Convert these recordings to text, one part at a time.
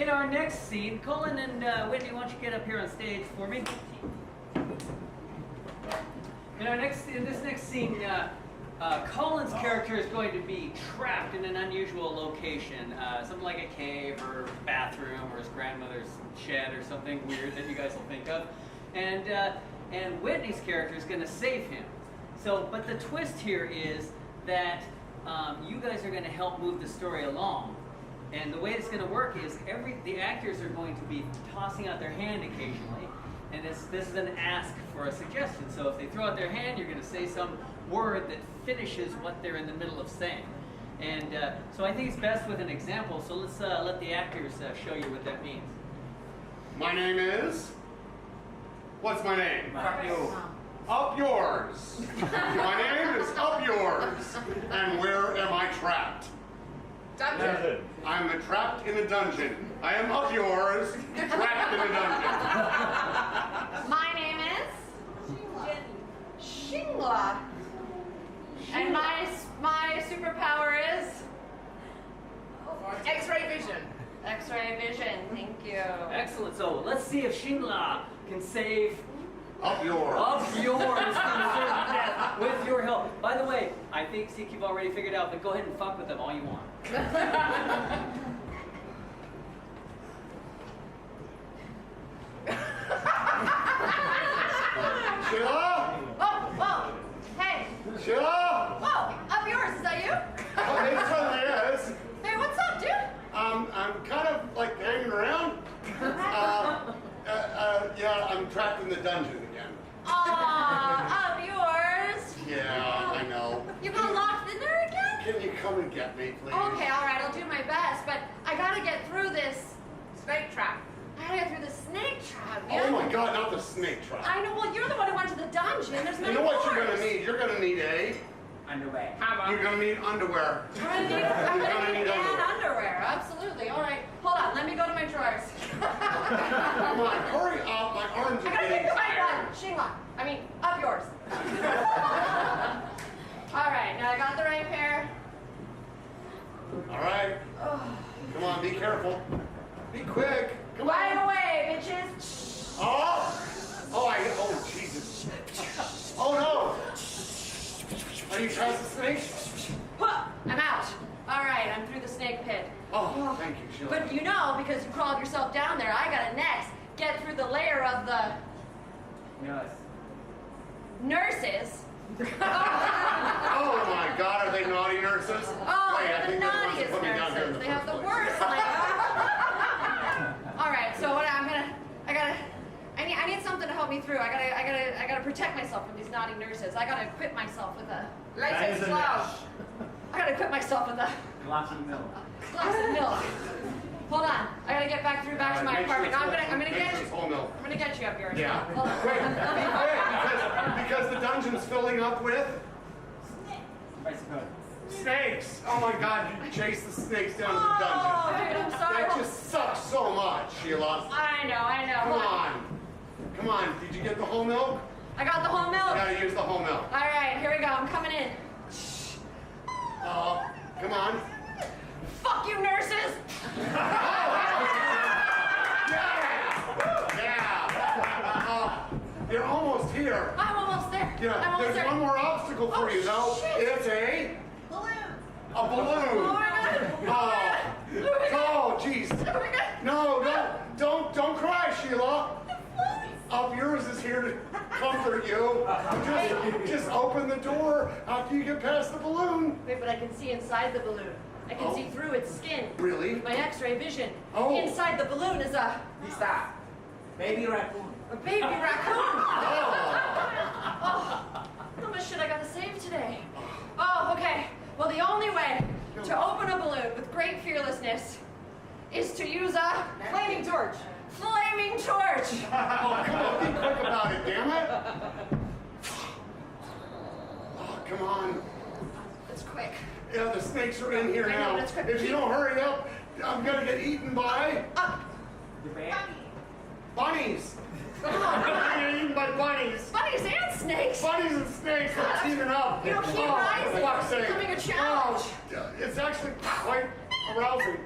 In our next scene, Colin and Whitney, why don't you get up here on stage for me? In this next scene, Colin's character is going to be trapped in an unusual location, something like a cave or bathroom or his grandmother's shed or something weird that you guys will think of, and Whitney's character is going to save him. So, but the twist here is that you guys are going to help move the story along. And the way it's going to work is the actors are going to be tossing out their hand occasionally, and this is an ask for a suggestion. So if they throw out their hand, you're going to say some word that finishes what they're in the middle of saying. And so I think it's best with an example. So let's let the actors show you what that means. My name is. What's my name? Up yours. My name is Up yours. And where am I trapped? Dungeon. I'm trapped in a dungeon. I am up yours, trapped in a dungeon. My name is Shingla. And my superpower is X-ray vision. X-ray vision. Thank you. Excellent. So let's see if Shingla can save Up yours. from certain death with your help. By the way, I think you've already figured out, but go ahead and fuck with them all you want. Sheila? Oh, hey. Sheila? Oh, Up yours. Is that you? Oh, it certainly is. Hey, what's up, dude? I'm kind of like hanging around. Yeah, I'm trapped in the dungeon again. Up yours. Yeah, I know. You got locked in there again? Can you come and get me, please? Okay, all right. I'll do my best, but I gotta get through this. Snake trap. I gotta get through the snake trap. Oh my God, not the snake trap. I know. Well, you're the one who went to the dungeon. There's no You know what you're doors. gonna need? You're gonna need a. Underway. You're gonna need underwear. I'm gonna need underwear. Absolutely. All right. Hold on. Let me go to my drawers. Come on, hurry up. My arms I are gotta getting get to my tired. one. Shingla. I mean, Up yours. All right. Now I got the right pair. All right. Come on, be careful. Be quick. Come Right on. away, bitches. Oh, oh, Jesus. Oh no. Are you past the snake? Huh, I'm out. All right, I'm through the snake pit. Oh, thank you, Sheila. But you know, because you crawled yourself down there, I gotta next get through the layer of the Yes. nurses. Oh my God, are they naughty nurses? Oh, Wait, I they're think the they're the ones naughtiest that put me down here in nurses. the They have first the place. worst language. All right, so what I need something to help me through. I gotta protect myself from these naughty nurses. I gotta equip myself with a. Latex glove. I gotta equip myself with a Glass of milk. glass of milk. Hold on, I gotta get back to my Make sure apartment. it's I'm gonna make get sure you. it's whole milk. I'm gonna get you up here. Yeah. Hold on. Wait, be quick, because the dungeon's filling up with snakes. Oh my God, you chase the snakes down to the Oh, dungeon. dude, I'm sorry. That just sucks so much, Sheila. I know. Come Hold on. Come on, did you get the whole milk? I got the whole You milk. gotta use the whole milk. All right, here we go. I'm coming in. Come on. Fuck you, nurses. Yeah. You're almost here. I'm almost there. I'm Yeah, almost there's there. one more obstacle for Oh, you though. shit. It's a balloon. a balloon. Oh my God. Oh, jeez. Oh my God. No, don't cry, Sheila. Up yours is here to comfort you. Just open the door after you get past the balloon. Wait, but I can see inside the balloon. I can Oh. see through its skin. Really? With my X-ray vision. Oh. Inside the balloon is a Baby raccoon. baby raccoon. Oh. How much shit I got to save today? Oh, okay. Well, the only way to open a balloon with great fearlessness is to use a Flaming torch. flaming torch. Oh, come on, be quick about it, damn it. Oh, come on. It's quick. Yeah, the snakes are in here I know, now. that's quick. If you don't hurry up, I'm gonna get eaten by The bear. bunnies. I'm getting eaten by bunnies. Bunnies and snakes. Bunnies and snakes are teaming up. You know, keep Oh, rising. for fuck's It's sake. becoming a challenge. Oh, it's actually quite arousing.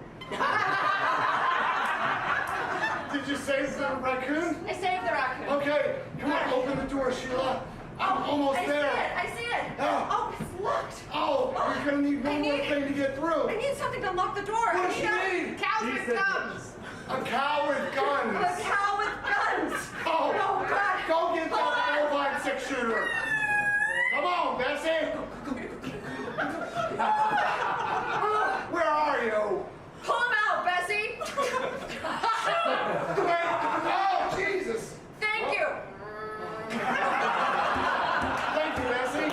saved the raccoon? I saved the raccoon. Okay, come on, open the door, Sheila. I'm almost there. I see it. Oh. Oh, it's locked. Oh, we're gonna need one more thing to get through. I need something to lock the door. What does she need? Cows with gums. A cow with guns. A cow with guns. Oh, Oh, God. go get that 4.56 shooter. Come on, Bessie. Where are you? Pull him out, Bessie. Wait. Oh, Jesus. Thank you. Thank you, Bessie.